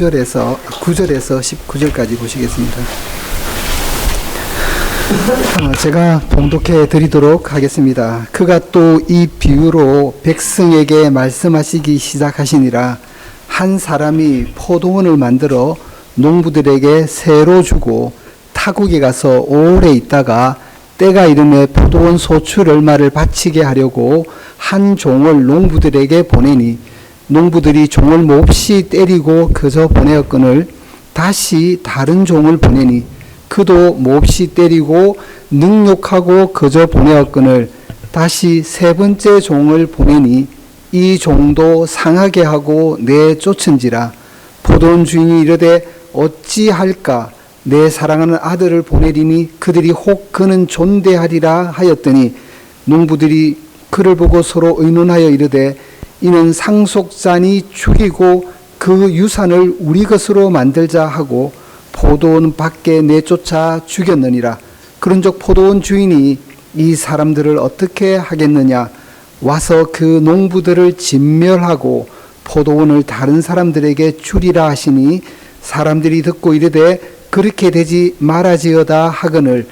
9절에서 19절까지 보시겠습니다. 제가 봉독해 드리도록 하겠습니다. 그가 또 이 비유로 백성에게 말씀하시기 시작하시니라. 한 사람이 포도원을 만들어 농부들에게 새로 주고 타국에 가서 오래 있다가 때가 이름에 포도원 소출 얼마를 바치게 하려고 한 종을 농부들에게 보내니 농부들이 종을 몹시 때리고 그저 보내었거늘 다시 다른 종을 보내니 그도 몹시 때리고 능욕하고 그저 보내었거늘 다시 세 번째 종을 보내니 이 종도 상하게 하고 내쫓은지라. 포도원 주인이 이르되 어찌할까? 내 사랑하는 아들을 보내리니 그들이 혹 그는 존대하리라 하였더니 농부들이 그를 보고 서로 의논하여 이르되 이는 상속자니 죽이고 그 유산을 우리 것으로 만들자 하고 포도원 밖에 내쫓아 죽였느니라. 그런즉 포도원 주인이 이 사람들을 어떻게 하겠느냐? 와서 그 농부들을 진멸하고 포도원을 다른 사람들에게 주리라 하시니 사람들이 듣고 이르되 그렇게 되지 말아지어다 하거늘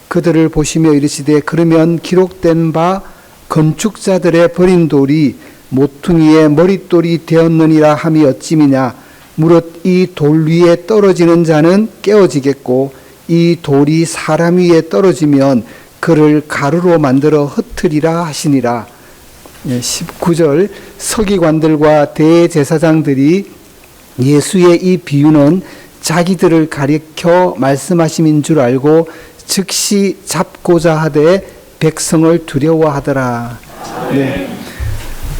그들을 보시며 이르시되 그러면 기록된 바 건축자들의 버린 돌이 모퉁이의 머릿돌이 되었느니라 함이 어찌미냐? 무릇 이 돌 위에 떨어지는 자는 깨어지겠고 이 돌이 사람 위에 떨어지면 그를 가루로 만들어 흩으리라 하시니라. 19절 서기관들과 대제사장들이 예수의 이 비유는 자기들을 가리켜 말씀하심인 줄 알고 즉시 잡고자 하되 백성을 두려워하더라.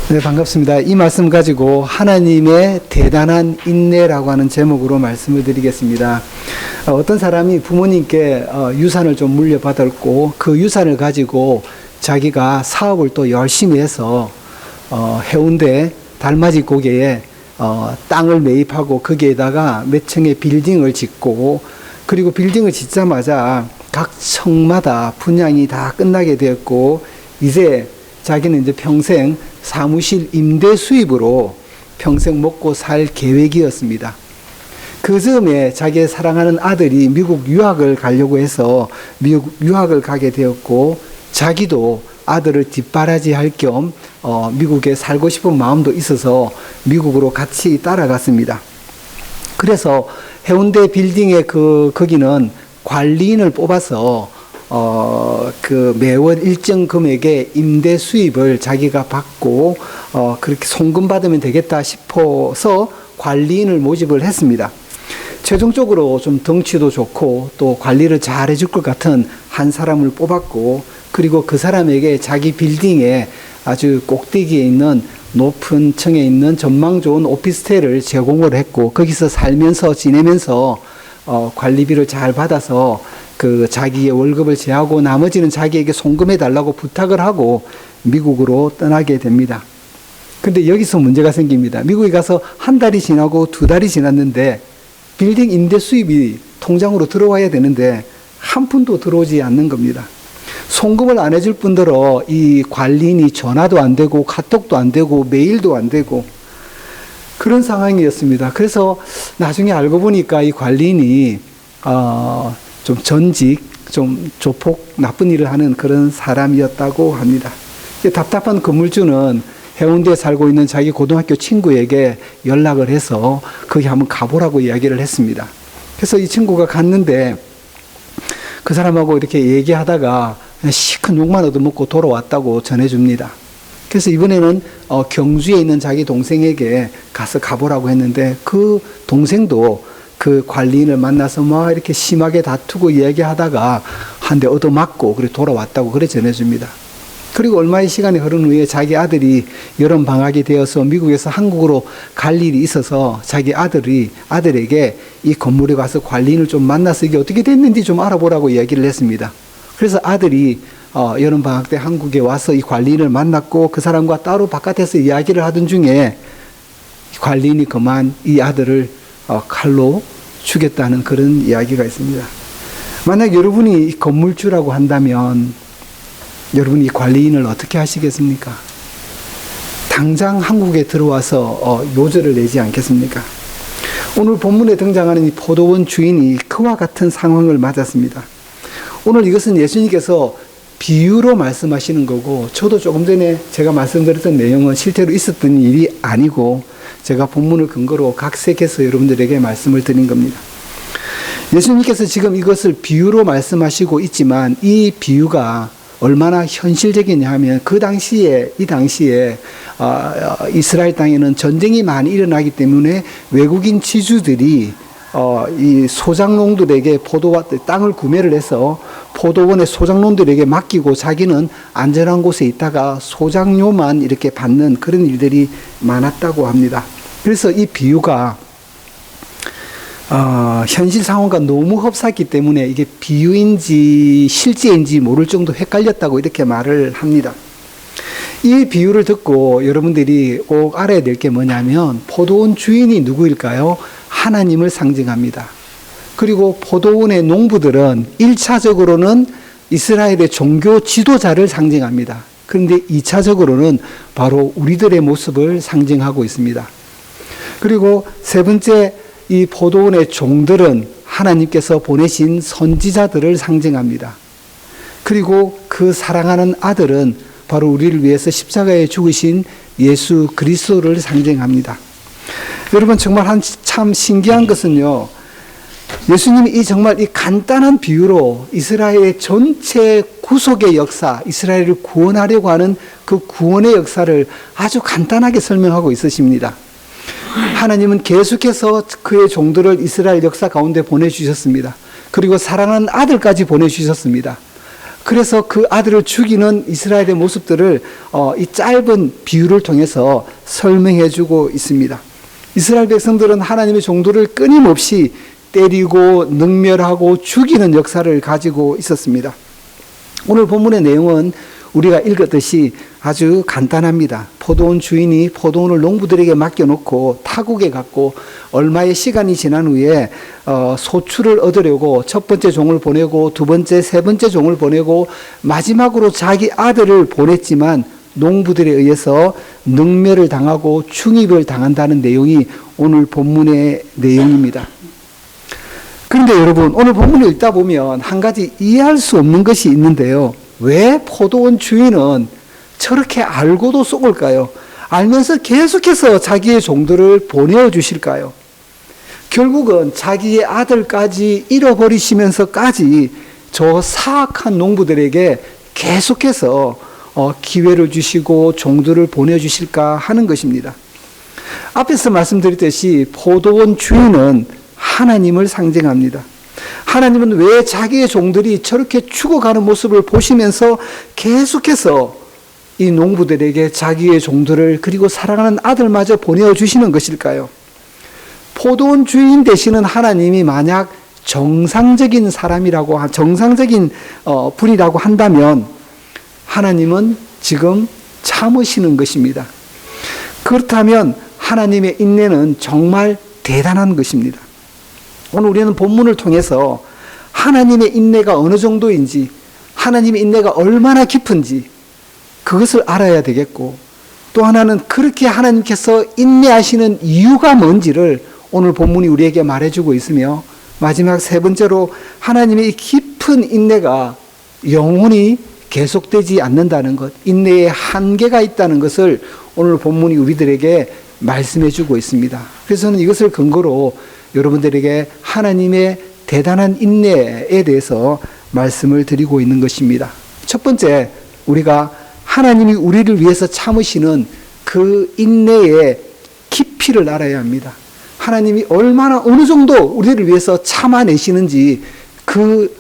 네, 반갑습니다. 이 말씀 가지고 하나님의 대단한 인내라고 하는 제목으로 말씀을 드리겠습니다. 어떤 사람이 부모님께 유산을 좀 물려받았고 그 유산을 가지고 자기가 사업을 또 열심히 해서 해운대 달맞이 고개에 땅을 매입하고 거기에다가 몇 층의 빌딩을 짓고 그리고 빌딩을 짓자마자 각 층마다 분양이 다 끝나게 되었고 이제 자기는 이제 평생 사무실 임대 수입으로 평생 먹고 살 계획이었습니다. 그 즈음에 자기의 사랑하는 아들이 미국 유학을 가려고 해서 미국 유학을 가게 되었고 자기도 아들을 뒷바라지할 겸 미국에 살고 싶은 마음도 있어서 미국으로 같이 따라갔습니다. 그래서 해운대 빌딩의 거기는 관리인을 뽑아서 그 매월 일정 금액의 임대 수입을 자기가 받고 그렇게 송금 받으면 되겠다 싶어서 관리인을 모집을 했습니다. 최종적으로 좀 덩치도 좋고 또 관리를 잘 해줄 것 같은 한 사람을 뽑았고 그리고 그 사람에게 자기 빌딩에 아주 꼭대기에 있는 높은 층에 있는 전망 좋은 오피스텔을 제공을 했고 거기서 살면서 지내면서 관리비를 잘 받아서 그 자기의 월급을 제하고 나머지는 자기에게 송금해 달라고 부탁을 하고 미국으로 떠나게 됩니다. 근데 여기서 문제가 생깁니다. 미국에 가서 한 달이 지나고 두 달이 지났는데 빌딩 임대 수입이 통장으로 들어와야 되는데 한 푼도 들어오지 않는 겁니다. 송금을 안 해줄 뿐더러 이 관리인이 전화도 안 되고 카톡도 안 되고 메일도 안 되고 그런 상황이었습니다. 그래서 나중에 알고 보니까 이 관리인이 좀 전직, 좀 조폭, 나쁜 일을 하는 그런 사람이었다고 합니다. 답답한 건물주는 해운대에 살고 있는 자기 고등학교 친구에게 연락을 해서 거기 한번 가보라고 이야기를 했습니다. 그래서 이 친구가 갔는데 그 사람하고 이렇게 얘기하다가 시큰 욕만 얻어먹고 돌아왔다고 전해줍니다. 그래서 이번에는 경주에 있는 자기 동생에게 가서 가보라고 했는데 그 동생도 그 관리인을 만나서 막 이렇게 심하게 다투고 이야기하다가 한 대 얻어맞고 그래 돌아왔다고 그래 전해줍니다. 그리고 얼마의 시간이 흐른 후에 자기 아들이 여름 방학이 되어서 미국에서 한국으로 갈 일이 있어서 자기 아들에게 이 건물에 가서 관리인을 좀 만나서 이게 어떻게 됐는지 좀 알아보라고 이야기를 했습니다. 그래서 아들이 여름 방학 때 한국에 와서 이 관리인을 만났고 그 사람과 따로 바깥에서 이야기를 하던 중에 관리인이 그만 이 아들을 칼로 죽였다는 그런 이야기가 있습니다. 만약 여러분이 건물주라고 한다면 여러분이 이 관리인을 어떻게 하시겠습니까? 당장 한국에 들어와서 요절을 내지 않겠습니까? 오늘 본문에 등장하는 이 포도원 주인이 그와 같은 상황을 맞았습니다. 오늘 이것은 예수님께서 비유로 말씀하시는 거고, 저도 조금 전에 제가 말씀드렸던 내용은 실제로 있었던 일이 아니고 제가 본문을 근거로 각색해서 여러분들에게 말씀을 드린 겁니다. 예수님께서 지금 이것을 비유로 말씀하시고 있지만 이 비유가 얼마나 현실적이냐 하면 이 당시에 이스라엘 땅에는 전쟁이 많이 일어나기 때문에 외국인 지주들이 이 소작농들에게 땅을 구매를 해서 포도원의 소작농들에게 맡기고 자기는 안전한 곳에 있다가 소작료만 이렇게 받는 그런 일들이 많았다고 합니다. 그래서 이 비유가 현실 상황과 너무 흡사했기 때문에 이게 비유인지 실제인지 모를 정도 헷갈렸다고 이렇게 말을 합니다. 이 비유를 듣고 여러분들이 꼭 알아야 될 게 뭐냐면 포도원 주인이 누구일까요? 하나님을 상징합니다. 그리고 포도원의 농부들은 1차적으로는 이스라엘의 종교 지도자를 상징합니다. 그런데 2차적으로는 바로 우리들의 모습을 상징하고 있습니다. 그리고 세 번째, 이 포도원의 종들은 하나님께서 보내신 선지자들을 상징합니다. 그리고 그 사랑하는 아들은 바로 우리를 위해서 십자가에 죽으신 예수 그리스도를 상징합니다. 여러분, 정말 참 신기한 것은요, 예수님이 정말 이 간단한 비유로 이스라엘의 전체 구속의 역사, 이스라엘을 구원하려고 하는 그 구원의 역사를 아주 간단하게 설명하고 있으십니다. 하나님은 계속해서 그의 종들을 이스라엘 역사 가운데 보내주셨습니다. 그리고 사랑하는 아들까지 보내주셨습니다. 그래서 그 아들을 죽이는 이스라엘의 모습들을 이 짧은 비유를 통해서 설명해 주고 있습니다. 이스라엘 백성들은 하나님의 종들을 끊임없이 때리고 능멸하고 죽이는 역사를 가지고 있었습니다. 오늘 본문의 내용은 우리가 읽었듯이 아주 간단합니다. 포도원 주인이 포도원을 농부들에게 맡겨놓고 타국에 갔고 얼마의 시간이 지난 후에 소출을 얻으려고 첫 번째 종을 보내고 두 번째, 세 번째 종을 보내고 마지막으로 자기 아들을 보냈지만 농부들에 의해서 능멸을 당하고 충입을 당한다는 내용이 오늘 본문의 내용입니다. 그런데 여러분, 오늘 본문을 읽다 보면 한 가지 이해할 수 없는 것이 있는데요. 왜 포도원 주인은 저렇게 알고도 속을까요? 알면서 계속해서 자기의 종들을 보내어 주실까요? 결국은 자기의 아들까지 잃어버리시면서까지 저 사악한 농부들에게 계속해서 기회를 주시고 종들을 보내주실까 하는 것입니다. 앞에서 말씀드렸듯이 포도원 주인은 하나님을 상징합니다. 하나님은 왜 자기의 종들이 저렇게 죽어가는 모습을 보시면서 계속해서 이 농부들에게 자기의 종들을 그리고 사랑하는 아들마저 보내어 주시는 것일까요? 포도원 주인 되시는 하나님이 만약 정상적인 분이라고 한다면 하나님은 지금 참으시는 것입니다. 그렇다면 하나님의 인내는 정말 대단한 것입니다. 오늘 우리는 본문을 통해서 하나님의 인내가 어느 정도인지, 하나님의 인내가 얼마나 깊은지 그것을 알아야 되겠고, 또 하나는 그렇게 하나님께서 인내하시는 이유가 뭔지를 오늘 본문이 우리에게 말해주고 있으며, 마지막 세 번째로 하나님의 깊은 인내가 영원히 계속되지 않는다는 것, 인내에 한계가 있다는 것을 오늘 본문이 우리들에게 말씀해주고 있습니다. 그래서 저는 이것을 근거로 여러분들에게 하나님의 대단한 인내에 대해서 말씀을 드리고 있는 것입니다. 첫 번째, 우리가 하나님이 우리를 위해서 참으시는 그 인내의 깊이를 알아야 합니다. 하나님이 어느 정도 우리를 위해서 참아내시는지 그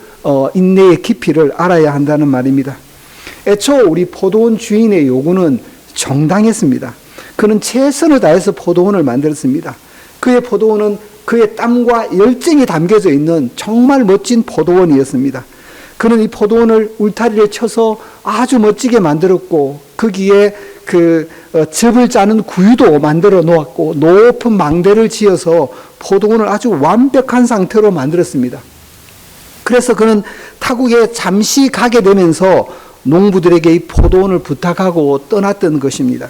인내의 깊이를 알아야 한다는 말입니다. 애초 우리 포도원 주인의 요구는 정당했습니다. 그는 최선을 다해서 포도원을 만들었습니다. 그의 포도원은 그의 땀과 열정이 담겨져 있는 정말 멋진 포도원이었습니다. 그는 이 포도원을 울타리를 쳐서 아주 멋지게 만들었고, 거기에 즙을 짜는 구유도 만들어 놓았고, 높은 망대를 지어서 포도원을 아주 완벽한 상태로 만들었습니다. 그래서 그는 타국에 잠시 가게 되면서 농부들에게 이 포도원을 부탁하고 떠났던 것입니다.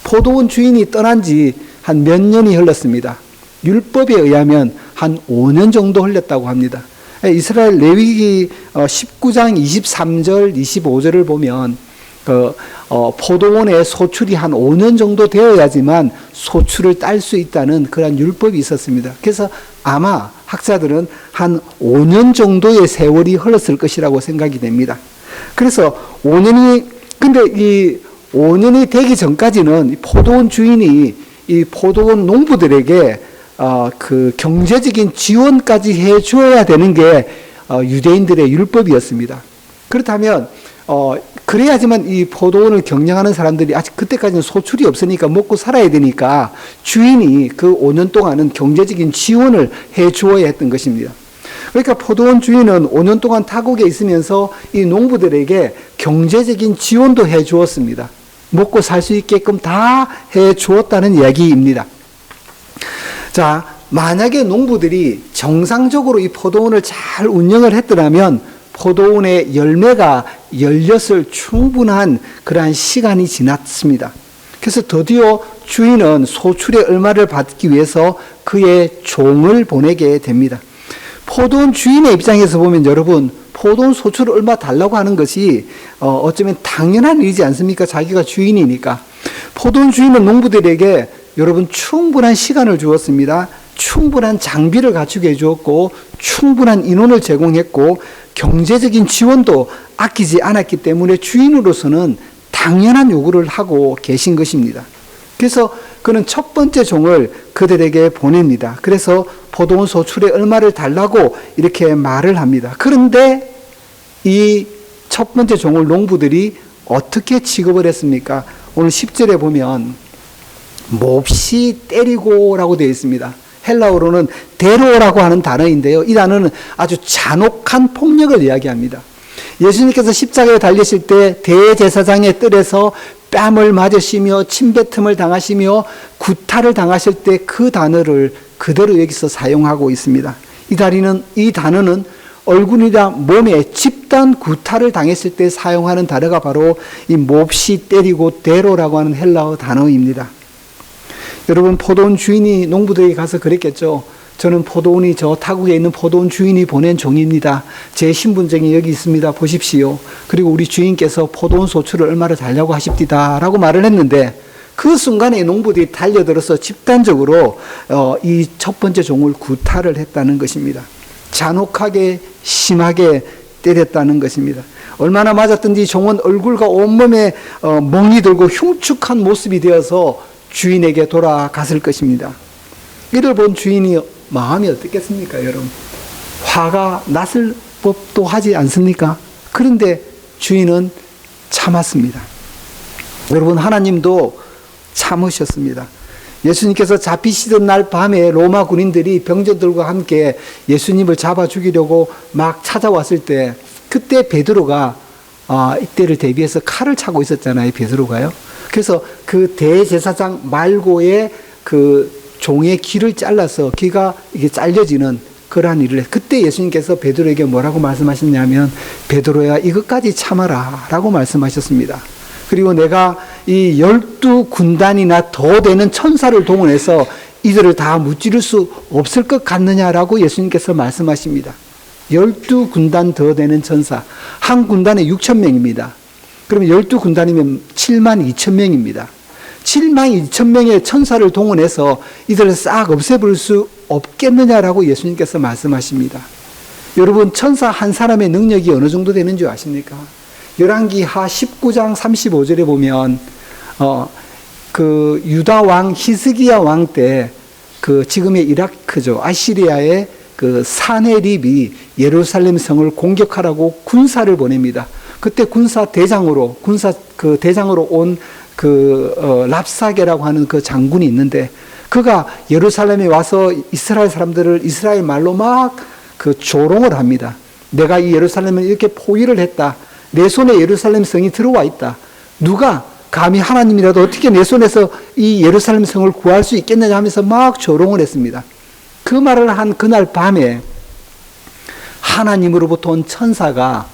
포도원 주인이 떠난 지 한 몇 년이 흘렀습니다. 율법에 의하면 한 5년 정도 흘렸다고 합니다. 이스라엘 레위기 19장 23절 25절을 보면 포도원의 소출이 한 5년 정도 되어야지만 소출을 딸 수 있다는 그런 율법이 있었습니다. 그래서 아마 학자들은 한 5년 정도의 세월이 흘렀을 것이라고 생각이 됩니다. 그래서 근데 이 5년이 되기 전까지는 포도원 주인이 이 포도원 농부들에게 그 경제적인 지원까지 해줘야 되는 게 유대인들의 율법이었습니다. 그렇다면 그래야지만 이 포도원을 경영하는 사람들이 아직 그때까지는 소출이 없으니까 먹고 살아야 되니까 주인이 그 5년 동안은 경제적인 지원을 해주어야 했던 것입니다. 그러니까 포도원 주인은 5년 동안 타국에 있으면서 이 농부들에게 경제적인 지원도 해주었습니다. 먹고 살 수 있게끔 다 해주었다는 이야기입니다. 자, 만약에 농부들이 정상적으로 이 포도원을 잘 운영을 했더라면 포도원의 열매가 열렸을 충분한 그러한 시간이 지났습니다. 그래서 드디어 주인은 소출의 얼마를 받기 위해서 그의 종을 보내게 됩니다. 포도원 주인의 입장에서 보면 여러분, 포도원 소출을 얼마 달라고 하는 것이 어쩌면 당연한 일이지 않습니까? 자기가 주인이니까. 포도원 주인은 농부들에게 여러분 충분한 시간을 주었습니다. 충분한 장비를 갖추게 해주었고 충분한 인원을 제공했고 경제적인 지원도 아끼지 않았기 때문에 주인으로서는 당연한 요구를 하고 계신 것입니다. 그래서 그는 첫 번째 종을 그들에게 보냅니다. 그래서 포도원 소출에 얼마를 달라고 이렇게 말을 합니다. 그런데 이 첫 번째 종을 농부들이 어떻게 취급을 했습니까? 오늘 10절에 보면 몹시 때리고라고 되어 있습니다. 헬라어로는 데로라고 하는 단어인데요. 이 단어는 아주 잔혹한 폭력을 이야기합니다. 예수님께서 십자가에 달리실 때 대제사장의 뜰에서 뺨을 맞으시며 침뱉음을 당하시며 구타를 당하실 때 그 단어를 그대로 여기서 사용하고 있습니다. 이 단어는 얼굴이나 몸에 집단 구타를 당했을 때 사용하는 단어가 바로 이 몹시 때리고 데로라고 하는 헬라어 단어입니다. 여러분, 포도원 주인이 농부들에게 가서 그랬겠죠. 저는 포도원이 저 타국에 있는 포도원 주인이 보낸 종입니다. 제 신분증이 여기 있습니다. 보십시오. 그리고 우리 주인께서 포도원 소출을 얼마를 달라고 하십디다 라고 말을 했는데 그 순간에 농부들이 달려들어서 집단적으로 이 첫 번째 종을 구타를 했다는 것입니다. 잔혹하게 심하게 때렸다는 것입니다. 얼마나 맞았든지 종은 얼굴과 온몸에 멍이 들고 흉측한 모습이 되어서 주인에게 돌아갔을 것입니다. 이를 본 주인이 마음이 어떻겠습니까, 여러분? 화가 났을 법도 하지 않습니까? 그런데 주인은 참았습니다. 여러분, 하나님도 참으셨습니다. 예수님께서 잡히시던 날 밤에 로마 군인들이 병정들과 함께 예수님을 잡아 죽이려고 막 찾아왔을 때 그때 베드로가 이때를 대비해서 칼을 차고 있었잖아요, 베드로가요. 그래서 그 대제사장 말고의 그 종의 귀를 잘라서 귀가 이게 잘려지는 그러한 일을 그때 예수님께서 베드로에게 뭐라고 말씀하셨냐면 베드로야 이것까지 참아라 라고 말씀하셨습니다. 그리고 내가 이 12군단이나 더 되는 천사를 동원해서 이들을 다 무찌를 수 없을 것 같느냐라고 예수님께서 말씀하십니다. 12군단 더 되는 천사, 한 군단에 6,000명입니다. 그러면 12군단이면 72,000명입니다. 72,000명의 천사를 동원해서 이들을 싹 없애버릴 수 없겠느냐라고 예수님께서 말씀하십니다. 여러분, 천사 한 사람의 능력이 어느 정도 되는 줄 아십니까? 열왕기하 19장 35절에 보면 그 유다 왕 히스기야 왕 때 그 지금의 이라크죠, 아시리아의 그 사네립이 예루살렘 성을 공격하라고 군사를 보냅니다. 그때 대장으로 온 랍사게라고 하는 그 장군이 있는데 그가 예루살렘에 와서 이스라엘 사람들을 이스라엘 말로 막 그 조롱을 합니다. 내가 이 예루살렘을 이렇게 포위를 했다. 내 손에 예루살렘 성이 들어와 있다. 누가 감히 하나님이라도 어떻게 내 손에서 이 예루살렘 성을 구할 수 있겠느냐 하면서 막 조롱을 했습니다. 그 말을 한 그날 밤에 하나님으로부터 온 천사가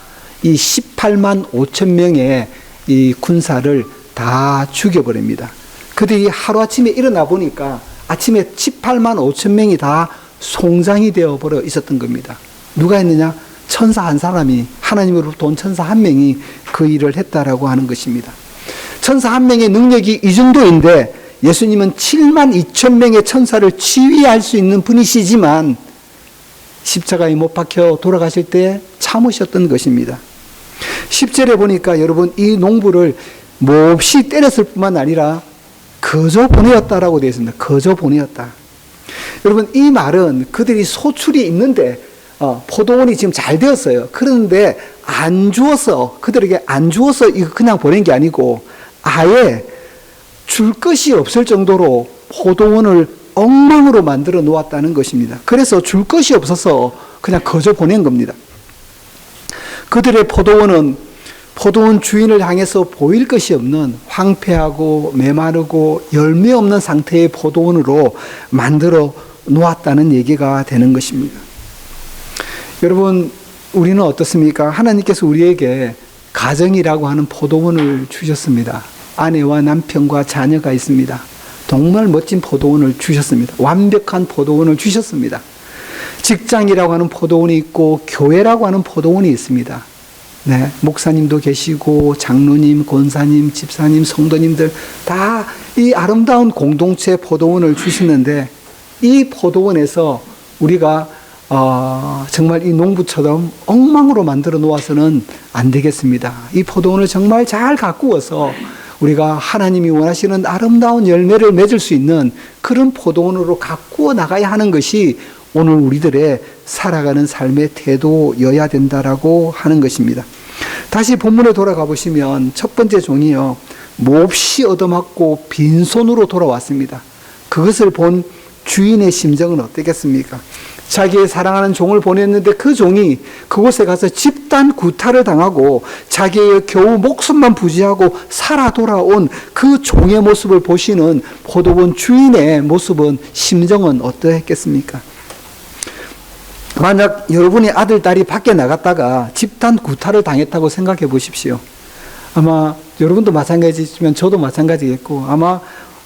이 18만 5천 명의 이 군사를 다 죽여버립니다. 그들이 하루아침에 일어나 보니까 아침에 18만 5천 명이 다 송장이 되어버려 있었던 겁니다. 누가 했느냐? 천사 한 사람이, 하나님으로부터 온 천사 한 명이 그 일을 했다라고 하는 것입니다. 천사 한 명의 능력이 이 정도인데 예수님은 7만 2천 명의 천사를 지휘할 수 있는 분이시지만 십자가에 못 박혀 돌아가실 때 참으셨던 것입니다. 10절에 보니까 여러분 이 농부를 몹시 때렸을 뿐만 아니라 거저 보내었다라고 되어 있습니다. 거저 보내었다. 여러분 이 말은 그들이 소출이 있는데 포도원이 지금 잘 되었어요. 그런데 안 주어서, 그들에게 안 주어서 이거 그냥 보낸 게 아니고 아예 줄 것이 없을 정도로 포도원을 엉망으로 만들어 놓았다는 것입니다. 그래서 줄 것이 없어서 그냥 거저 보낸 겁니다. 그들의 포도원은 포도원 주인을 향해서 보일 것이 없는 황폐하고 메마르고 열매 없는 상태의 포도원으로 만들어 놓았다는 얘기가 되는 것입니다. 여러분, 우리는 어떻습니까? 하나님께서 우리에게 가정이라고 하는 포도원을 주셨습니다. 아내와 남편과 자녀가 있습니다. 정말 멋진 포도원을 주셨습니다. 완벽한 포도원을 주셨습니다. 직장이라고 하는 포도원이 있고 교회라고 하는 포도원이 있습니다. 네, 목사님도 계시고 장로님, 권사님, 집사님, 성도님들 다 이 아름다운 공동체 포도원을 주시는데 이 포도원에서 우리가 정말 이 농부처럼 엉망으로 만들어 놓아서는 안 되겠습니다. 이 포도원을 정말 잘 가꾸어서 우리가 하나님이 원하시는 아름다운 열매를 맺을 수 있는 그런 포도원으로 가꾸어 나가야 하는 것이 오늘 우리들의 살아가는 삶의 태도여야 된다라고 하는 것입니다. 다시 본문에 돌아가 보시면 첫 번째 종이요, 몹시 얻어맞고 빈손으로 돌아왔습니다. 그것을 본 주인의 심정은 어떻겠습니까? 자기의 사랑하는 종을 보냈는데 그 종이 그곳에 가서 집단 구타를 당하고 자기의 겨우 목숨만 부지하고 살아 돌아온 그 종의 모습을 보시는 포도원 주인의 모습은, 심정은 어떠했겠습니까? 만약 여러분의 아들, 딸이 밖에 나갔다가 집단 구타를 당했다고 생각해 보십시오. 아마 여러분도 마찬가지지만 저도 마찬가지겠고 아마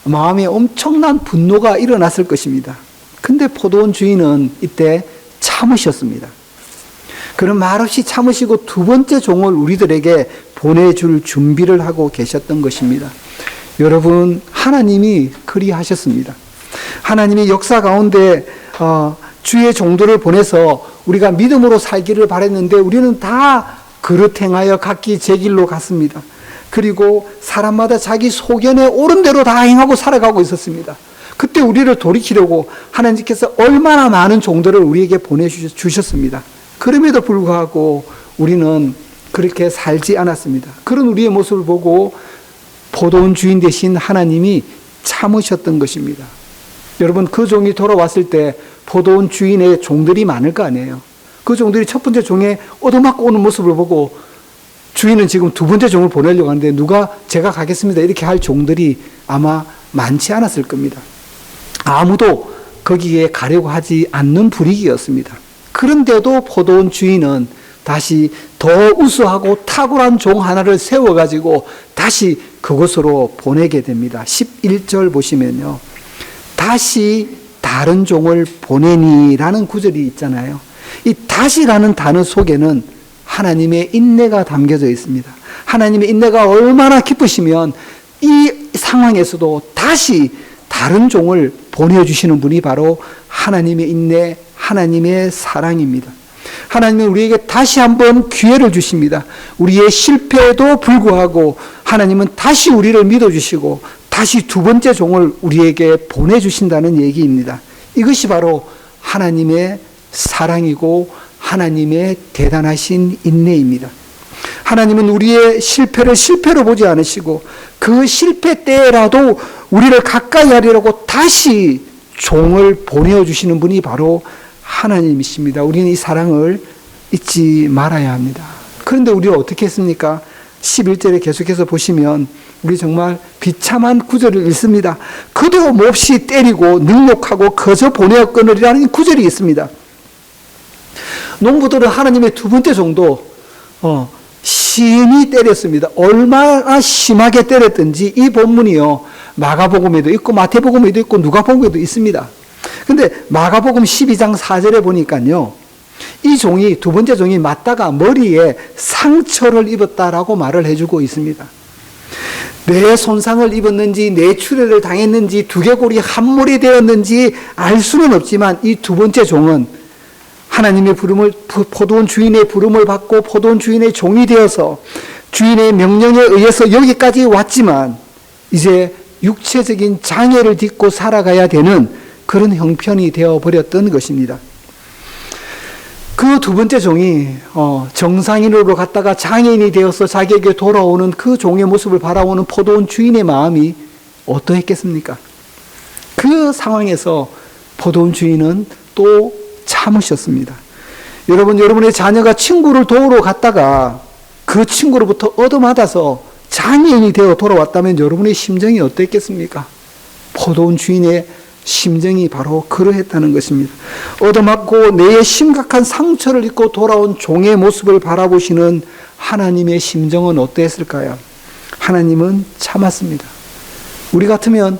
마음에 엄청난 분노가 일어났을 것입니다. 근데 포도원 주인은 이때 참으셨습니다. 그런 말없이 참으시고 두 번째 종을 우리들에게 보내줄 준비를 하고 계셨던 것입니다. 여러분, 하나님이 그리하셨습니다. 하나님이 역사 가운데 주의 종들을 보내서 우리가 믿음으로 살기를 바랬는데 우리는 다 그릇 행하여 각기 제 길로 갔습니다. 그리고 사람마다 자기 소견에 옳은 대로 다 행하고 살아가고 있었습니다. 그때 우리를 돌이키려고 하나님께서 얼마나 많은 종들을 우리에게 보내주셨습니다. 그럼에도 불구하고 우리는 그렇게 살지 않았습니다. 그런 우리의 모습을 보고 포도원 주인 되신 하나님이 참으셨던 것입니다. 여러분, 그 종이 돌아왔을 때 포도원 주인의 종들이 많을 거 아니에요. 그 종들이 첫 번째 종에 얻어맞고 오는 모습을 보고 주인은 지금 두 번째 종을 보내려고 하는데 누가 제가 가겠습니다 이렇게 할 종들이 아마 많지 않았을 겁니다. 아무도 거기에 가려고 하지 않는 분위기였습니다. 그런데도 포도원 주인은 다시 더 우수하고 탁월한 종 하나를 세워가지고 다시 그곳으로 보내게 됩니다. 11절 보시면요, 다시 다른 종을 보내니라는 구절이 있잖아요. 이 다시라는 단어 속에는 하나님의 인내가 담겨져 있습니다. 하나님의 인내가 얼마나 깊으시면 이 상황에서도 다시 다른 종을 보내주시는 분이 바로 하나님의 인내, 하나님의 사랑입니다. 하나님은 우리에게 다시 한번 기회를 주십니다. 우리의 실패에도 불구하고 하나님은 다시 우리를 믿어주시고 다시 두 번째 종을 우리에게 보내주신다는 얘기입니다. 이것이 바로 하나님의 사랑이고 하나님의 대단하신 인내입니다. 하나님은 우리의 실패를 실패로 보지 않으시고 그 실패 때라도 우리를 가까이 하려고 다시 종을 보내주시는 분이 바로 하나님이십니다. 우리는 이 사랑을 잊지 말아야 합니다. 그런데 우리가 어떻게 했습니까? 11절에 계속해서 보시면 우리 정말 비참한 구절을 읽습니다. 그도 몹시 때리고 능욕하고 거저 보내었거늘이라는 구절이 있습니다. 농부들은 하나님의 두 번째 종도 심히 때렸습니다. 얼마나 심하게 때렸든지 이 본문이요, 마가복음에도 있고 마태복음에도 있고 누가복음에도 있습니다. 근데 마가복음 12장 4절에 보니까요, 이 종이, 두 번째 종이 맞다가 머리에 상처를 입었다라고 말을 해주고 있습니다. 내 손상을 입었는지 내 출혈을 당했는지 두개골이 함몰이 되었는지 알 수는 없지만 이 두 번째 종은 하나님의 부름을, 포도원 주인의 부름을 받고 포도원 주인의 종이 되어서 주인의 명령에 의해서 여기까지 왔지만 이제 육체적인 장애를 딛고 살아가야 되는 그런 형편이 되어버렸던 것입니다. 그 두 번째 종이 정상인으로 갔다가 장애인이 되어서 자기에게 돌아오는 그 종의 모습을 바라보는 포도원 주인의 마음이 어떠했겠습니까? 그 상황에서 포도원 주인은 또 참으셨습니다. 여러분, 여러분의 자녀가 친구를 도우러 갔다가 그 친구로부터 얻어맞아서 장애인이 되어 돌아왔다면 여러분의 심정이 어땠겠습니까? 포도원 주인의 심정이 바로 그러했다는 것입니다. 얻어맞고 뇌에 심각한 상처를 입고 돌아온 종의 모습을 바라보시는 하나님의 심정은 어땠을까요? 하나님은 참았습니다. 우리 같으면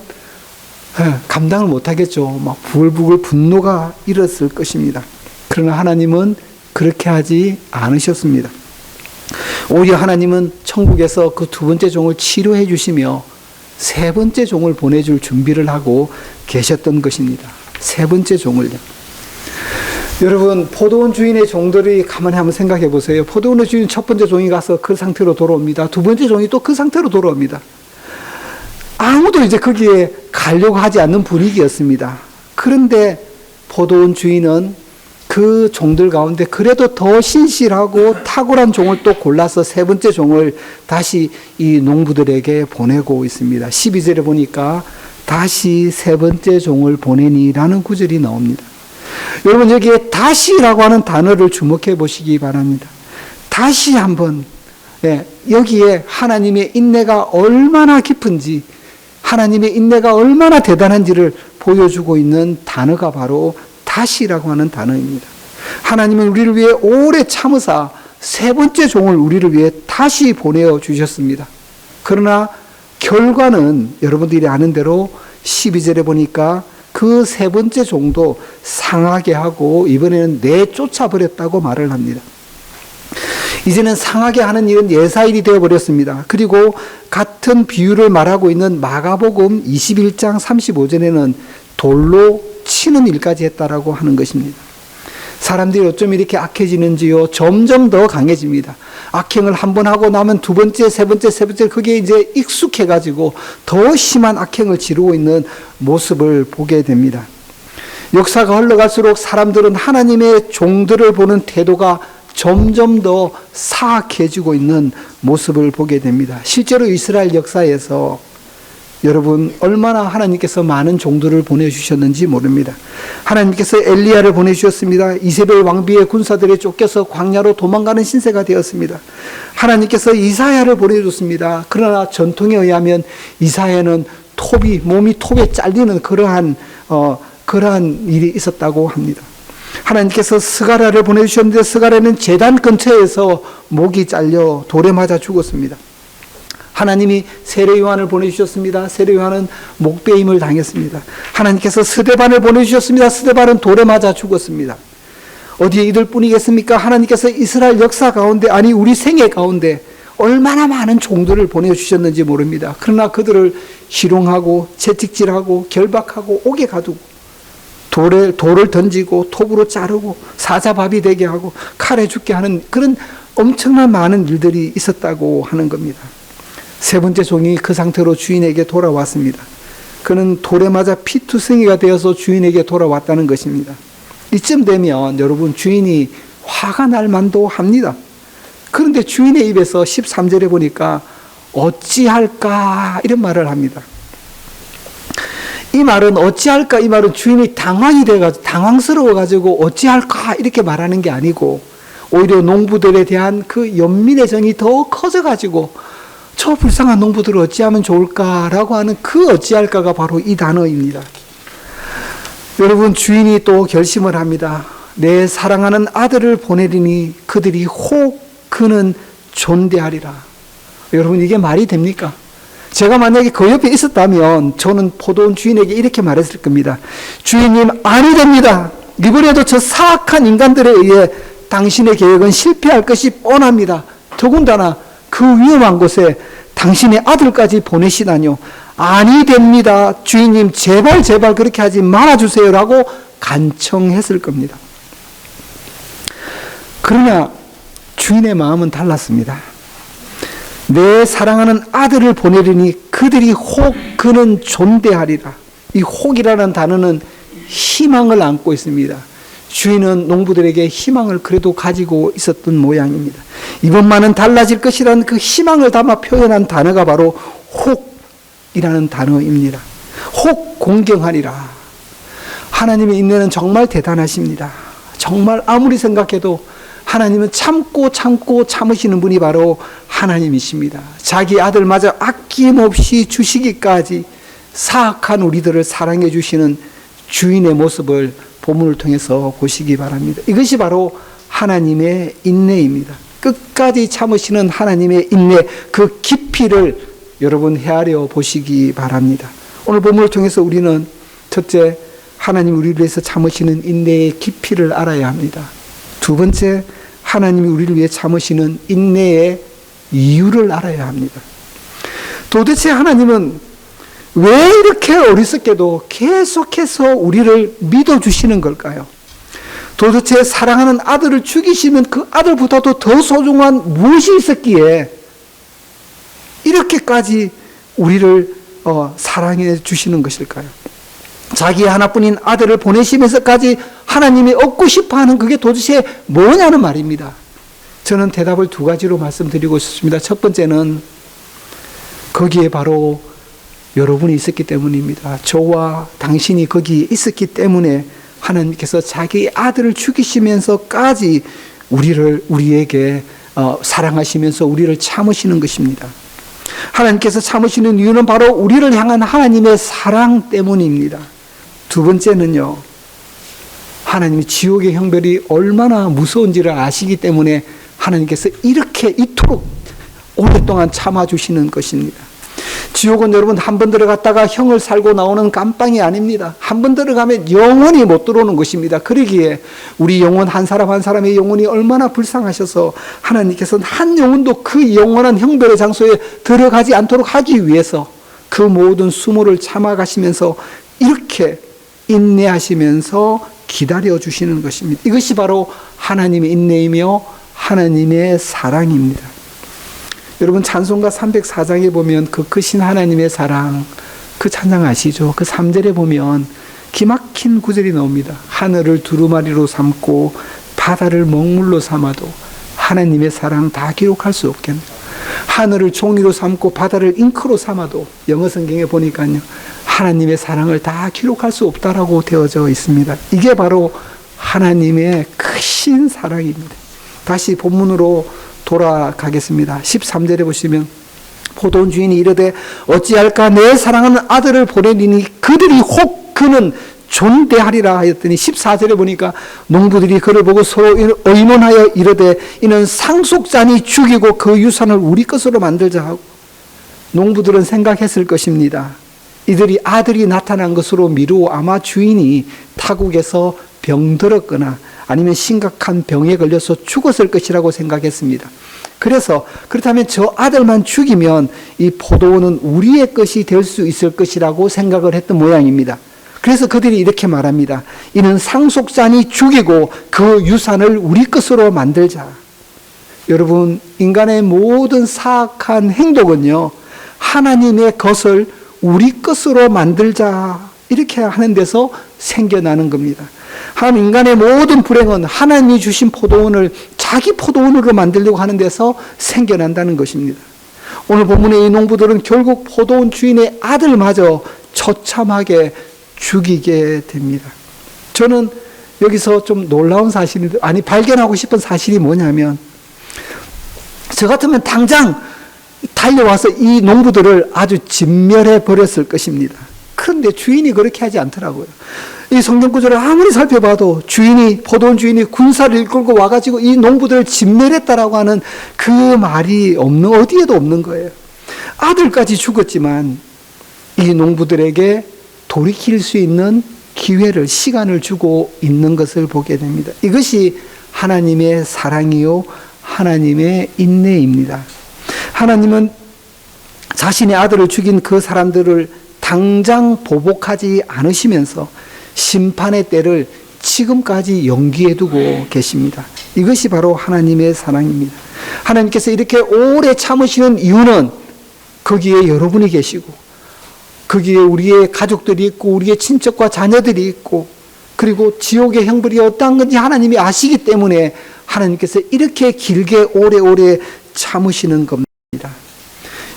감당을 못하겠죠. 막 부글부글 분노가 일었을 것입니다. 그러나 하나님은 그렇게 하지 않으셨습니다. 오히려 하나님은 천국에서 그 두 번째 종을 치료해 주시며 세 번째 종을 보내줄 준비를 하고 계셨던 것입니다. 세 번째 종을요. 여러분, 포도원 주인의 종들이 가만히 한번 생각해 보세요. 포도원 주인 첫 번째 종이 가서 그 상태로 돌아옵니다. 두 번째 종이 또 그 상태로 돌아옵니다. 아무도 이제 거기에 가려고 하지 않는 분위기였습니다. 그런데 포도원 주인은 그 종들 가운데 그래도 더 신실하고 탁월한 종을 또 골라서 세 번째 종을 다시 이 농부들에게 보내고 있습니다. 12절에 보니까 다시 세 번째 종을 보내니라는 구절이 나옵니다. 여러분, 여기에 다시라고 하는 단어를 주목해 보시기 바랍니다. 다시 한번, 여기에 하나님의 인내가 얼마나 깊은지, 하나님의 인내가 얼마나 대단한지를 보여주고 있는 단어가 바로 다시라고 하는 단어입니다. 하나님은 우리를 위해 오래 참으사 세 번째 종을 우리를 위해 다시 보내어 주셨습니다. 그러나 결과는 여러분들이 아는 대로 12절에 보니까 그 세 번째 종도 상하게 하고 이번에는 내쫓아버렸다고 말을 합니다. 이제는 상하게 하는 일은 예사일이 되어버렸습니다. 그리고 같은 비유를 말하고 있는 마가복음 21장 35절에는 돌로 치는 일까지 했다라고 하는 것입니다. 사람들이 어쩜 이렇게 악해지는지요. 점점 더 강해집니다. 악행을 한 번 하고 나면 두 번째, 세 번째, 그게 이제 익숙해가지고 더 심한 악행을 지르고 있는 모습을 보게 됩니다. 역사가 흘러갈수록 사람들은 하나님의 종들을 보는 태도가 점점 더 사악해지고 있는 모습을 보게 됩니다. 실제로 이스라엘 역사에서 여러분, 얼마나 하나님께서 많은 종들을 보내주셨는지 모릅니다. 하나님께서 엘리야를 보내주셨습니다. 이세벨 왕비의 군사들에 쫓겨서 광야로 도망가는 신세가 되었습니다. 하나님께서 이사야를 보내줬습니다. 그러나 전통에 의하면 이사야는 몸이 톱에 잘리는 그러한 일이 있었다고 합니다. 하나님께서 스가랴를 보내주셨는데 스가랴는 제단 근처에서 목이 잘려 돌에 맞아 죽었습니다. 하나님이 세례 요한을 보내주셨습니다. 세례 요한은 목베임을 당했습니다. 하나님께서 스데반을 보내주셨습니다. 스데반은 돌에 맞아 죽었습니다. 어디에 이들 뿐이겠습니까? 하나님께서 이스라엘 역사 가운데, 아니 우리 생애 가운데 얼마나 많은 종들을 보내주셨는지 모릅니다. 그러나 그들을 희롱하고 채찍질하고 결박하고 옥에 가두고 돌을 던지고 톱으로 자르고 사자밥이 되게 하고 칼에 죽게 하는 그런 엄청난 많은 일들이 있었다고 하는 겁니다. 세 번째 종이 그 상태로 주인에게 돌아왔습니다. 그는 돌에 맞아 피투성이가 되어서 주인에게 돌아왔다는 것입니다. 이쯤 되면 여러분, 주인이 화가 날 만도 합니다. 그런데 주인의 입에서 13절에 보니까 어찌할까 이런 말을 합니다. 이 말은 어찌할까, 이 말은 주인이 당황스러워가지고 어찌할까 이렇게 말하는 게 아니고 오히려 농부들에 대한 그 연민의 정이 더 커져가지고 저 불쌍한 농부들을 어찌하면 좋을까라고 하는 그 어찌할까가 바로 이 단어입니다. 여러분, 주인이 또 결심을 합니다. 내 사랑하는 아들을 보내리니 그들이 혹 그는 존대하리라. 여러분, 이게 말이 됩니까? 제가 만약에 그 옆에 있었다면 저는 포도원 주인에게 이렇게 말했을 겁니다. 주인님, 아니 됩니다. 이번에도 저 사악한 인간들에 의해 당신의 계획은 실패할 것이 뻔합니다. 더군다나 그 위험한 곳에 당신의 아들까지 보내시다뇨. 아니 됩니다. 주인님, 제발 그렇게 하지 말아주세요. 라고 간청했을 겁니다. 그러나 주인의 마음은 달랐습니다. 내 사랑하는 아들을 보내리니 그들이 혹 그는 존대하리라. 이 혹이라는 단어는 희망을 안고 있습니다. 주인은 농부들에게 희망을 그래도 가지고 있었던 모양입니다. 이번만은 달라질 것이라는 그 희망을 담아 표현한 단어가 바로 혹이라는 단어입니다. 혹 공경하리라. 하나님의 인내는 정말 대단하십니다. 정말 아무리 생각해도 하나님은 참고 참으시는 분이 바로 하나님이십니다. 자기 아들마저 아낌없이 주시기까지 사악한 우리들을 사랑해 주시는 주인의 모습을 본문을 통해서 보시기 바랍니다. 이것이 바로 하나님의 인내입니다. 끝까지 참으시는 하나님의 인내, 그 깊이를 여러분 헤아려 보시기 바랍니다. 오늘 본문을 통해서 우리는 첫째, 하나님 우리를 위해서 참으시는 인내의 깊이를 알아야 합니다. 두 번째, 하나님이 우리를 위해 참으시는 인내의 이유를 알아야 합니다. 도대체 하나님은 왜 이렇게 어리석게도 계속해서 우리를 믿어주시는 걸까요? 도대체 사랑하는 아들을 죽이시면 그 아들보다도 더 소중한 무엇이 있었기에 이렇게까지 우리를 사랑해 주시는 것일까요? 자기 하나뿐인 아들을 보내시면서까지 하나님이 얻고 싶어하는 그게 도대체 뭐냐는 말입니다. 저는 대답을 두 가지로 말씀드리고 싶습니다. 첫 번째는 거기에 바로 여러분이 있었기 때문입니다. 저와 당신이 거기에 있었기 때문에 하나님께서 자기 아들을 죽이시면서까지 우리에게 사랑하시면서 우리를 참으시는 것입니다. 하나님께서 참으시는 이유는 바로 우리를 향한 하나님의 사랑 때문입니다. 두 번째는요, 하나님이 지옥의 형벌이 얼마나 무서운지를 아시기 때문에 하나님께서 이토록 오랫동안 참아주시는 것입니다. 지옥은 여러분 한 번 들어갔다가 형을 살고 나오는 감방이 아닙니다. 한 번 들어가면 영원히 못 들어오는 것입니다. 그러기에 우리 영혼 한 사람 한 사람의 영혼이 얼마나 불쌍하셔서 하나님께서는 한 영혼도 그 영원한 형벌의 장소에 들어가지 않도록 하기 위해서 그 모든 수모를 참아가시면서 이렇게 인내하시면서 기다려주시는 것입니다. 이것이 바로 하나님의 인내이며 하나님의 사랑입니다. 여러분 찬송가 304장에 보면 그 크신 하나님의 사랑, 그 찬양 아시죠? 그 3절에 보면 기막힌 구절이 나옵니다. 하늘을 두루마리로 삼고 바다를 먹물로 삼아도 하나님의 사랑 다 기록할 수 없겠네요. 하늘을 종이로 삼고 바다를 잉크로 삼아도 영어 성경에 보니까요, 하나님의 사랑을 다 기록할 수 없다라고 되어져 있습니다. 이게 바로 하나님의 크신 사랑입니다. 다시 본문으로 돌아가겠습니다. 13절에 보시면 포도원 주인이 이르되 어찌할까 내 사랑하는 아들을 보내리니 그들이 혹 그는 존대하리라 하였더니 14절에 보니까 농부들이 그를 보고 서로 의논하여 이르되 이는 상속자니 죽이고 그 유산을 우리 것으로 만들자 하고, 농부들은 생각했을 것입니다. 이들이 아들이 나타난 것으로 미루어 아마 주인이 타국에서 병들었거나 아니면 심각한 병에 걸려서 죽었을 것이라고 생각했습니다. 그래서 그렇다면 저 아들만 죽이면 이 포도원은 우리의 것이 될 수 있을 것이라고 생각을 했던 모양입니다. 그래서 그들이 이렇게 말합니다. 이는 상속자니 죽이고 그 유산을 우리 것으로 만들자. 여러분, 인간의 모든 사악한 행동은요, 하나님의 것을 우리 것으로 만들자 이렇게 하는 데서 생겨나는 겁니다. 한 인간의 모든 불행은 하나님이 주신 포도원을 자기 포도원으로 만들려고 하는 데서 생겨난다는 것입니다. 오늘 본문의 이 농부들은 결국 포도원 주인의 아들마저 처참하게 죽이게 됩니다. 저는 여기서 좀 놀라운 발견하고 싶은 사실이 뭐냐면, 저 같으면 당장 달려와서 이 농부들을 아주 진멸해 버렸을 것입니다. 그런데 주인이 그렇게 하지 않더라고요. 이 성경 구절을 아무리 살펴봐도 포도원 주인이 군사를 이끌고 와가지고 이 농부들을 진멸했다라고 하는 그 말이 어디에도 없는 거예요. 아들까지 죽었지만 이 농부들에게 돌이킬 수 있는 시간을 주고 있는 것을 보게 됩니다. 이것이 하나님의 사랑이요, 하나님의 인내입니다. 하나님은 자신의 아들을 죽인 그 사람들을 당장 보복하지 않으시면서 심판의 때를 지금까지 연기해 두고 계십니다. 이것이 바로 하나님의 사랑입니다. 하나님께서 이렇게 오래 참으시는 이유는 거기에 여러분이 계시고, 거기에 우리의 가족들이 있고, 우리의 친척과 자녀들이 있고, 그리고 지옥의 형벌이 어떠한 건지 하나님이 아시기 때문에 하나님께서 이렇게 길게 오래오래 참으시는 겁니다.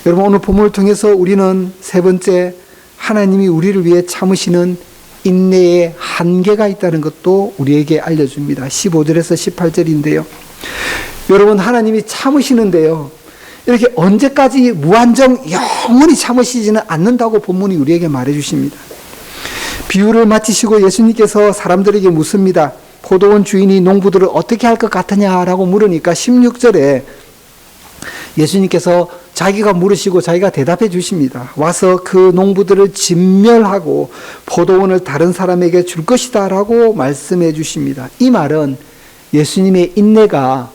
여러분, 오늘 본문을 통해서 우리는 세 번째, 하나님이 우리를 위해 참으시는 인내의 한계가 있다는 것도 우리에게 알려줍니다. 15절에서 18절인데요. 여러분, 하나님이 참으시는데요, 이렇게 언제까지 무한정 영원히 참으시지는 않는다고 본문이 우리에게 말해주십니다. 비유를 마치시고 예수님께서 사람들에게 묻습니다. 포도원 주인이 농부들을 어떻게 할 것 같으냐라고 물으니까 16절에 예수님께서 자기가 물으시고 자기가 대답해 주십니다. 와서 그 농부들을 진멸하고 포도원을 다른 사람에게 줄 것이다 라고 말씀해 주십니다. 이 말은 예수님의 인내가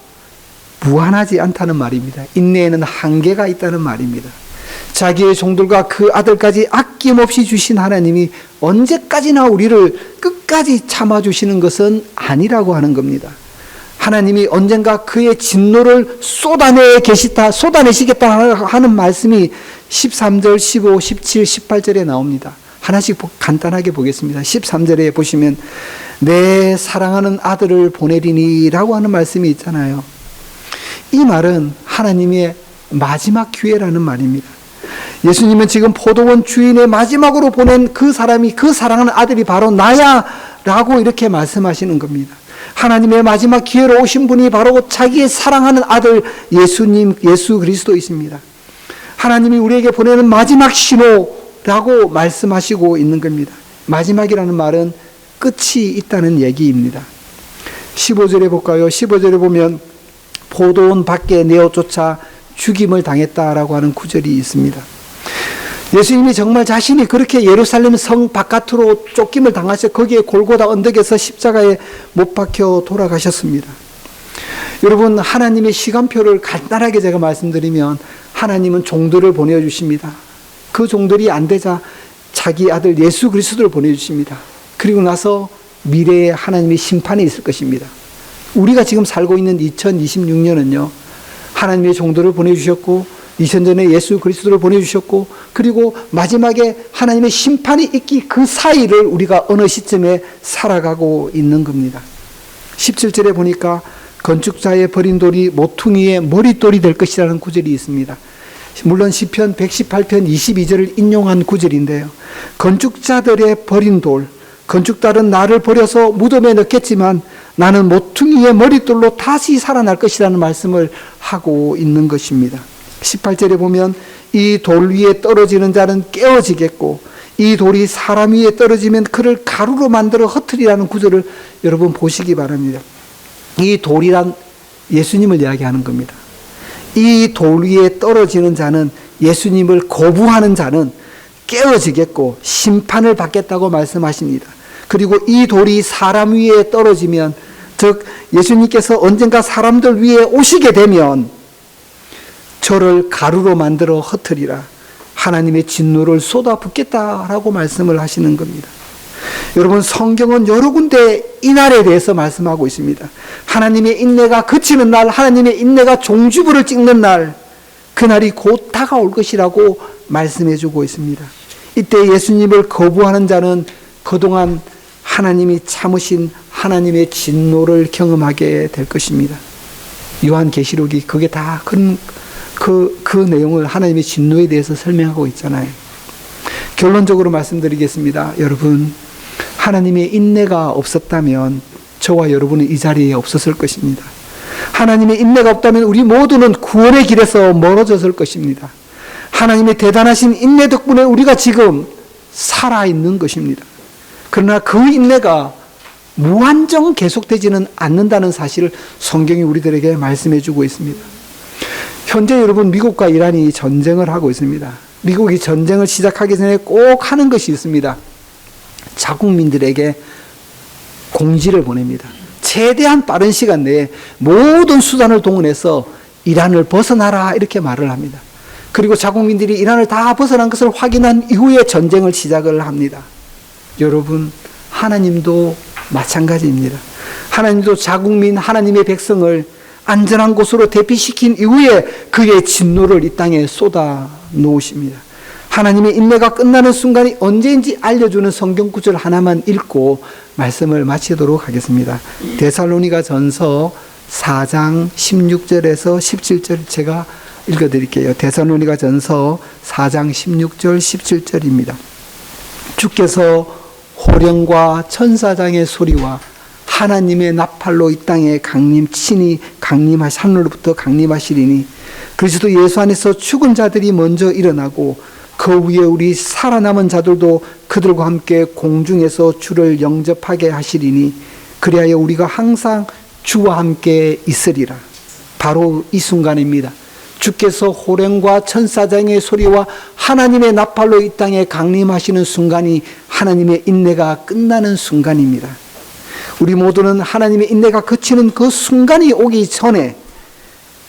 무한하지 않다는 말입니다. 인내에는 한계가 있다는 말입니다. 자기의 종들과 그 아들까지 아낌없이 주신 하나님이 언제까지나 우리를 끝까지 참아주시는 것은 아니라고 하는 겁니다. 하나님이 언젠가 그의 진노를 쏟아내시겠다 하는 말씀이 13절, 15, 17, 18절에 나옵니다. 하나씩 간단하게 보겠습니다. 13절에 보시면 내 사랑하는 아들을 보내리니 라고 하는 말씀이 있잖아요. 이 말은 하나님의 마지막 기회라는 말입니다. 예수님은 지금 포도원 주인의 마지막으로 보낸 그 사람이, 그 사랑하는 아들이 바로 나야 라고 이렇게 말씀하시는 겁니다. 하나님의 마지막 기회로 오신 분이 바로 자기의 사랑하는 아들 예수님, 예수 그리스도이십니다. 하나님이 우리에게 보내는 마지막 신호라고 말씀하시고 있는 겁니다. 마지막이라는 말은 끝이 있다는 얘기입니다. 15절에 볼까요? 15절에 보면 포도원 밖에 내어 쫓아 죽임을 당했다라고 하는 구절이 있습니다. 예수님이 정말 자신이 그렇게 예루살렘 성 바깥으로 쫓김을 당하셔 거기에 골고다 언덕에서 십자가에 못 박혀 돌아가셨습니다. 여러분, 하나님의 시간표를 간단하게 제가 말씀드리면 하나님은 종들을 보내주십니다. 그 종들이 안 되자 자기 아들 예수 그리스도를 보내주십니다. 그리고 나서 미래에 하나님의 심판이 있을 것입니다. 우리가 지금 살고 있는 2026년은요, 하나님의 종들을 보내주셨고 2000전에 예수 그리스도를 보내주셨고, 그리고 마지막에 하나님의 심판이 있기 그 사이를 우리가 어느 시점에 살아가고 있는 겁니다. 17절에 보니까 건축자의 버린 돌이 모퉁이의 머릿돌이 될 것이라는 구절이 있습니다. 물론 시편 118편 22절을 인용한 구절인데요. 건축자들의 버린 돌, 건축자들은 나를 버려서 무덤에 넣겠지만 나는 모퉁이의 머릿돌로 다시 살아날 것이라는 말씀을 하고 있는 것입니다. 18절에 보면 이 돌 위에 떨어지는 자는 깨어지겠고 이 돌이 사람 위에 떨어지면 그를 가루로 만들어 흩으리라는 구절을 여러분 보시기 바랍니다. 이 돌이란 예수님을 이야기하는 겁니다. 이 돌 위에 떨어지는 자는, 예수님을 거부하는 자는 깨어지겠고 심판을 받겠다고 말씀하십니다. 그리고 이 돌이 사람 위에 떨어지면, 즉 예수님께서 언젠가 사람들 위에 오시게 되면 저를 가루로 만들어 흩으리라, 하나님의 진노를 쏟아붓겠다라고 말씀을 하시는 겁니다. 여러분, 성경은 여러 군데 이 날에 대해서 말씀하고 있습니다. 하나님의 인내가 그치는 날, 하나님의 인내가 종주부를 찍는 날, 그날이 곧 다가올 것이라고 말씀해주고 있습니다. 이때 예수님을 거부하는 자는 그동안 하나님이 참으신 하나님의 진노를 경험하게 될 것입니다. 요한계시록이 그게 다 그 내용을, 하나님의 진노에 대해서 설명하고 있잖아요. 결론적으로 말씀드리겠습니다. 여러분, 하나님의 인내가 없었다면 저와 여러분은 이 자리에 없었을 것입니다. 하나님의 인내가 없다면 우리 모두는 구원의 길에서 멀어졌을 것입니다. 하나님의 대단하신 인내 덕분에 우리가 지금 살아있는 것입니다. 그러나 그 인내가 무한정 계속되지는 않는다는 사실을 성경이 우리들에게 말씀해 주고 있습니다. 현재 여러분, 미국과 이란이 전쟁을 하고 있습니다. 미국이 전쟁을 시작하기 전에 꼭 하는 것이 있습니다. 자국민들에게 공지를 보냅니다. 최대한 빠른 시간 내에 모든 수단을 동원해서 이란을 벗어나라, 이렇게 말을 합니다. 그리고 자국민들이 이란을 다 벗어난 것을 확인한 이후에 전쟁을 시작을 합니다. 여러분, 하나님도 마찬가지입니다. 하나님도 자국민, 하나님의 백성을 안전한 곳으로 대피시킨 이후에 그의 진노를 이 땅에 쏟아 놓으십니다. 하나님의 인내가 끝나는 순간이 언제인지 알려주는 성경 구절 하나만 읽고 말씀을 마치도록 하겠습니다. 데살로니가 전서 4장 16절에서 17절 제가 읽어드릴게요. 데살로니가 전서 4장 16절 17절입니다. 주께서 호령과 천사장의 소리와 하나님의 나팔로 이 땅에 친히 하늘로부터 강림하시리니 그리스도 예수 안에서 죽은 자들이 먼저 일어나고 그 위에 우리 살아남은 자들도 그들과 함께 공중에서 주를 영접하게 하시리니 그리하여 우리가 항상 주와 함께 있으리라. 바로 이 순간입니다. 주께서 호령과 천사장의 소리와 하나님의 나팔로 이 땅에 강림하시는 순간이 하나님의 인내가 끝나는 순간입니다. 우리 모두는 하나님의 인내가 그치는 그 순간이 오기 전에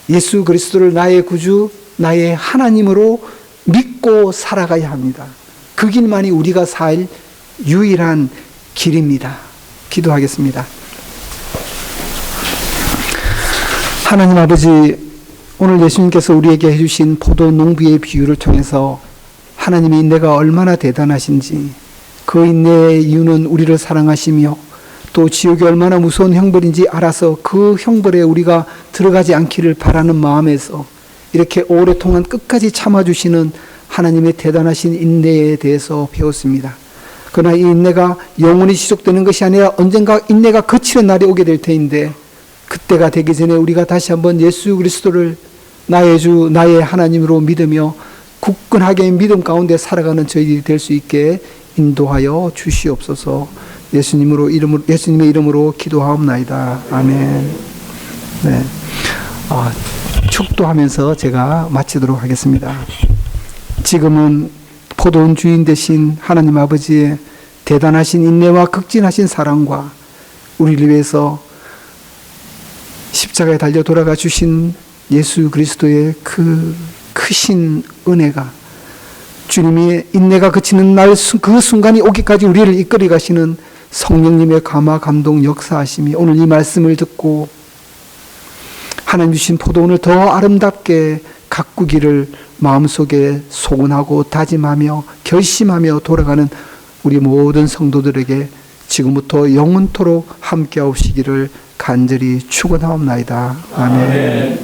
예수 그리스도를 나의 구주, 나의 하나님으로 믿고 살아가야 합니다. 그 길만이 우리가 살 유일한 길입니다. 기도하겠습니다. 하나님 아버지, 오늘 예수님께서 우리에게 해주신 포도 농부의 비유를 통해서 하나님의 인내가 얼마나 대단하신지, 그 인내의 이유는 우리를 사랑하시며 또 지옥이 얼마나 무서운 형벌인지 알아서 그 형벌에 우리가 들어가지 않기를 바라는 마음에서 이렇게 오랫동안 끝까지 참아주시는 하나님의 대단하신 인내에 대해서 배웠습니다. 그러나 이 인내가 영원히 지속되는 것이 아니라 언젠가 인내가 그치는 날이 오게 될 터인데, 그때가 되기 전에 우리가 다시 한번 예수 그리스도를 나의 주, 나의 하나님으로 믿으며 굳건하게 믿음 가운데 살아가는 저희들이 될 수 있게 인도하여 주시옵소서. 예수님의 이름으로 기도하옵나이다. 아멘. 네. 축도하면서 제가 마치도록 하겠습니다. 지금은 포도원 주인 되신 하나님 아버지의 대단하신 인내와 극진하신 사랑과 우리를 위해서 십자가에 달려 돌아가 주신 예수 그리스도의 그 크신 은혜가, 주님이 인내가 그치는 날 그 순간이 오기까지 우리를 이끌어 가시는 성령님의 감화 감동 역사하심이 오늘 이 말씀을 듣고 하나님 주신 포도원을 더 아름답게 가꾸기를 마음속에 소원하고 다짐하며 결심하며 돌아가는 우리 모든 성도들에게 지금부터 영원토록 함께하시기를 간절히 축원하옵나이다. 아멘.